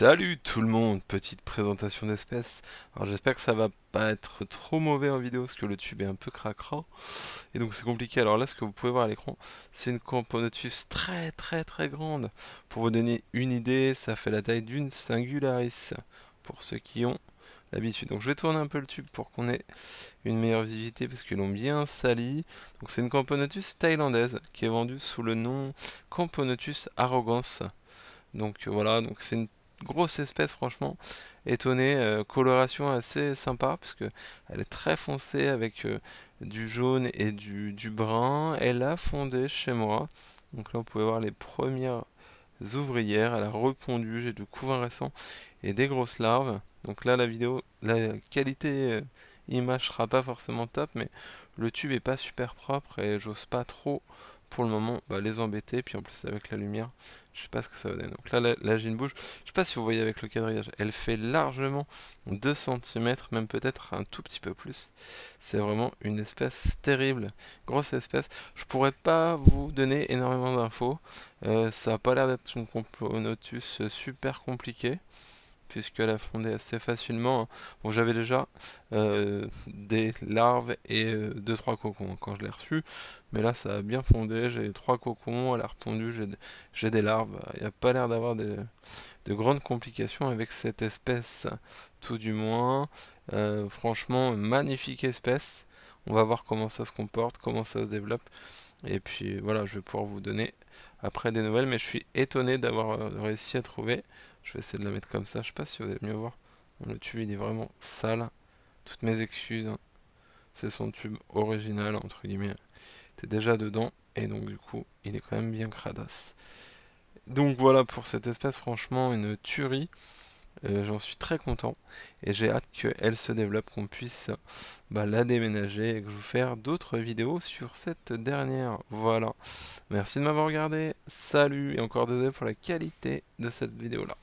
Salut tout le monde, petite présentation d'espèces. Alors j'espère que ça va pas être trop mauvais en vidéo parce que le tube est un peu cracra et donc c'est compliqué. Alors là ce que vous pouvez voir à l'écran c'est une Camponotus très grande. Pour vous donner une idée, ça fait la taille d'une Singularis pour ceux qui ont l'habitude. Donc je vais tourner un peu le tube pour qu'on ait une meilleure visibilité parce qu'ils l'ont bien sali. Donc c'est une Camponotus thaïlandaise qui est vendue sous le nom Camponotus arrogans. Donc voilà, donc c'est une grosse espèce franchement. Étonné, coloration assez sympa parce que elle est très foncée avec du jaune et du brun. Elle a fondé chez moi. Donc là vous pouvez voir les premières ouvrières. Elle a repondu, j'ai du couvain récent et des grosses larves. Donc là la vidéo, la qualité image sera pas forcément top, mais le tube est pas super propre et j'ose pas trop pour le moment les embêter. Puis en plus avec la lumière, je sais pas ce que ça va donner. Donc là la gine bouge. Je sais pas si vous voyez avec le quadrillage, elle fait largement 2 cm, même peut-être un tout petit peu plus. C'est vraiment une espèce terrible, grosse espèce. Je pourrais pas vous donner énormément d'infos. Ça a pas l'air d'être une Complonotus super compliquée puisqu'elle a fondé assez facilement, hein. Bon, j'avais déjà des larves et deux trois cocons hein, quand je l'ai reçu, mais là ça a bien fondé, j'ai 3 cocons, elle a repondu, j'ai des larves. Il n'y a pas l'air d'avoir de grandes complications avec cette espèce, tout du moins. Franchement, magnifique espèce. On va voir comment ça se comporte, comment ça se développe. Et puis voilà, je vais pouvoir vous donner après des nouvelles, mais je suis étonné d'avoir réussi à trouver. Je vais essayer de la mettre comme ça, je sais pas si vous allez mieux voir. Bon, le tube il est vraiment sale. Toutes mes excuses, hein. C'est son tube original, entre guillemets. T'es déjà dedans, et donc du coup, il est quand même bien cradasse. Donc voilà pour cette espèce, franchement, une tuerie. J'en suis très content et j'ai hâte qu'elle se développe, qu'on puisse la déménager et que je vous faire d'autres vidéos sur cette dernière. Voilà. Merci de m'avoir regardé. Salut et encore désolé pour la qualité de cette vidéo là.